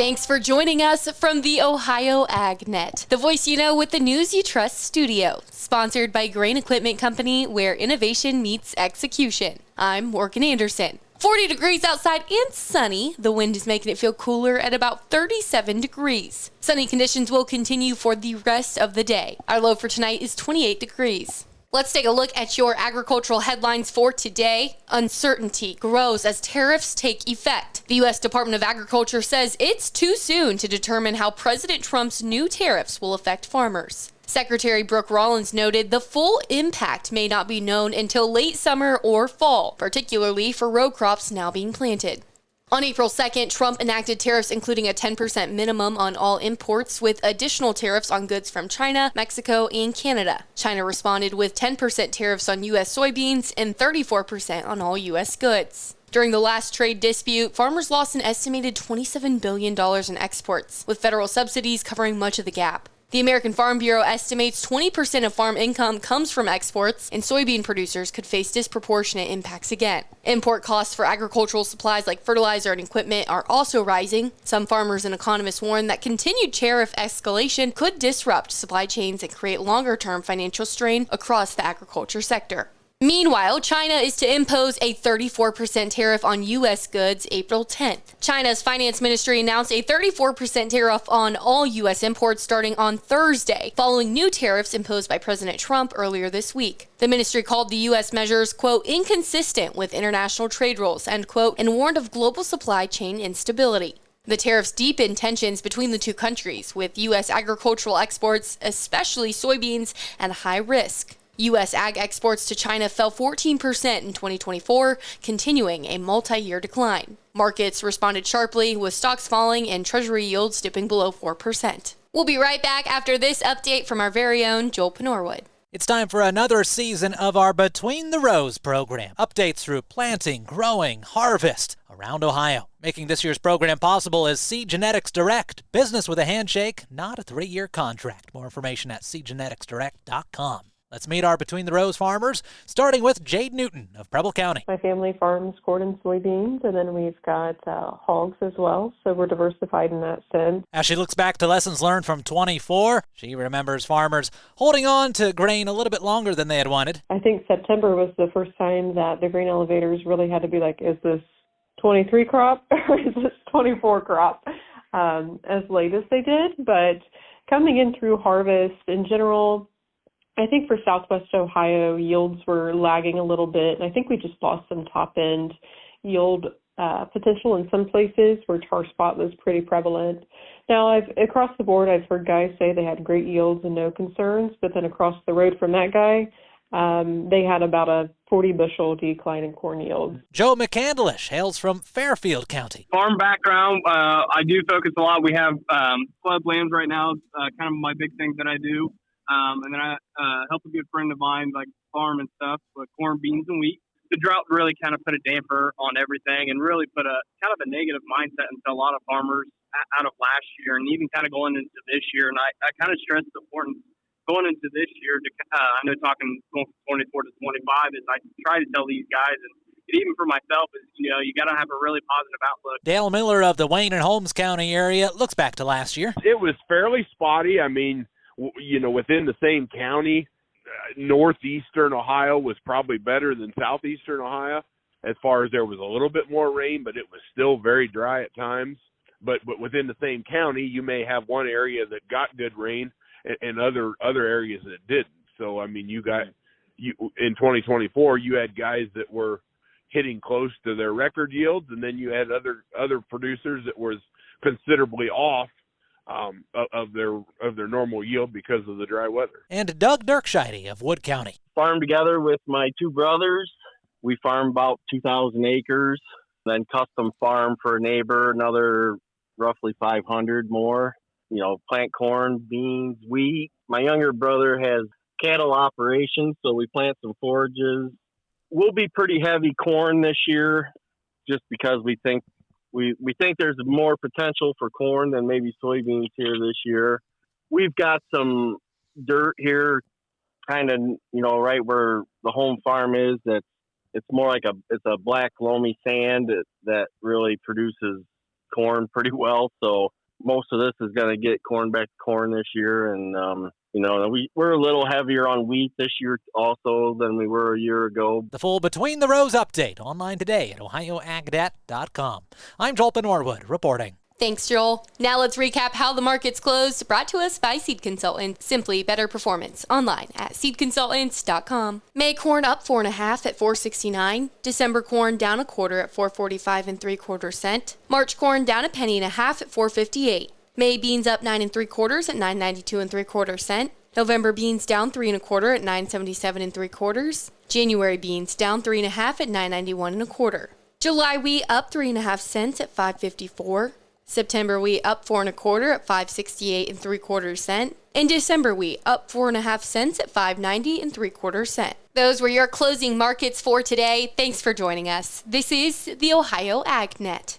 Thanks for joining us from the Ohio AgNet, the voice you know with the news you trust studio, sponsored by Grain Equipment Company, where innovation meets execution. I'm Morgan Anderson. 40 degrees outside and sunny. The wind is making it feel cooler at about 37 degrees. Sunny conditions will continue for the rest of the day. Our low for tonight is 28 degrees. Let's take a look at your agricultural headlines for today. Uncertainty grows as tariffs take effect. The U.S. Department of Agriculture says it's too soon to determine how President Trump's new tariffs will affect farmers. Secretary Brooke Rollins noted the full impact may not be known until late summer or fall, particularly for row crops now being planted. On April 2nd, Trump enacted tariffs including a 10% minimum on all imports with additional tariffs on goods from China, Mexico, and Canada. China responded with 10% tariffs on U.S. soybeans and 34% on all U.S. goods. During the last trade dispute, farmers lost an estimated $27 billion in exports, with federal subsidies covering much of the gap. The American Farm Bureau estimates 20% of farm income comes from exports, and soybean producers could face disproportionate impacts again. Import costs for agricultural supplies like fertilizer and equipment are also rising. Some farmers and economists warn that continued tariff escalation could disrupt supply chains and create longer-term financial strain across the agriculture sector. Meanwhile, China is to impose a 34% tariff on U.S. goods April 10th. China's finance ministry announced a 34% tariff on all U.S. imports starting on Thursday, following new tariffs imposed by President Trump earlier this week. The ministry called the U.S. measures, quote, inconsistent with international trade rules, end quote, and warned of global supply chain instability. The tariffs deepen tensions between the two countries, with U.S. agricultural exports, especially soybeans, at high risk. U.S. ag exports to China fell 14% in 2024, continuing a multi-year decline. Markets responded sharply, with stocks falling and Treasury yields dipping below 4%. We'll be right back after this update from our very own Joel Penorwood. It's time for another season of our Between the Rows program. Updates through planting, growing, harvest around Ohio. Making this year's program possible is Seed Genetics Direct. Business with a handshake, not a 3-year contract. More information at seedgeneticsdirect.com. Let's meet our Between the Rows farmers, starting with Jade Newton of Preble County. My family farms corn and soybeans, and then we've got hogs as well, so we're diversified in that sense. As she looks back to lessons learned from 24, she remembers farmers holding on to grain a little bit longer than they had wanted. I think September was the first time that the grain elevators really had to be like, is this 23 crop or is this 24 crop, as late as they did. But coming in through harvest in general, I think for Southwest Ohio, yields were lagging a little bit. And I think we just lost some top-end yield potential in some places where tar spot was pretty prevalent. Now, across the board, I've heard guys say they had great yields and no concerns, but then across the road from that guy, they had about a 40-bushel decline in corn yields. Joe McCandlish hails from Fairfield County. Farm background, I do focus a lot. We have club lambs right now, kind of my big thing that I do. And then I help a good friend of mine, like farm and stuff, with corn, beans, and wheat. The drought really kind of put a damper on everything and really put a kind of a negative mindset into a lot of farmers out of last year and even kind of going into this year. And I kind of stress the importance going into this year. I know talking going from 24 to 25 is I try to tell these guys, and even for myself, is you got to have a really positive outlook. Dale Miller of the Wayne and Holmes County area looks back to last year. It was fairly spotty. I mean, within the same county, northeastern Ohio was probably better than southeastern Ohio as far as there was a little bit more rain, but it was still very dry at times. But within the same county, you may have one area that got good rain and other areas that didn't. So, I mean, you in 2024, you had guys that were hitting close to their record yields, and then you had other producers that was considerably off of their normal yield because of the dry weather. And Doug Dirkscheide of Wood County. Farm together with my two brothers. We farm about 2,000 acres, then custom farm for a neighbor, another roughly 500 more. Plant corn, beans, wheat. My younger brother has cattle operations, so we plant some forages. We'll be pretty heavy corn this year just because we think there's more potential for corn than maybe soybeans here this year. We've got some dirt here, kind of, right where the home farm is. It's more like it's a black loamy sand that really produces corn pretty well. So most of this is going to get corn back to corn this year. And, we're a little heavier on wheat this year also than we were a year ago. The full Between the Rows update online today at ohioagnet.com. I'm Joel Norwood reporting. Thanks, Joel. Now let's recap how the markets closed, brought to us by Seed Consultants. Simply better performance. Online at seedconsultants.com. May corn up 4.5 at $4.69. December corn down a quarter at $4.45 3/4 cents. March corn down 1.5 pennies at $4.58. May beans up 9 3/4 at $9.92 3/4 cents. November beans down 3 1/4 at $9.77 3/4. January beans down 3.5 at $9.91 1/4. July wheat up 3.5 cents at $5.54. September wheat up 4 1/4 at $5.68 3/4 cents. And December wheat up 4.5 cents at $5.90 3/4 cents. Those were your closing markets for today. Thanks for joining us. This is the Ohio AgNet.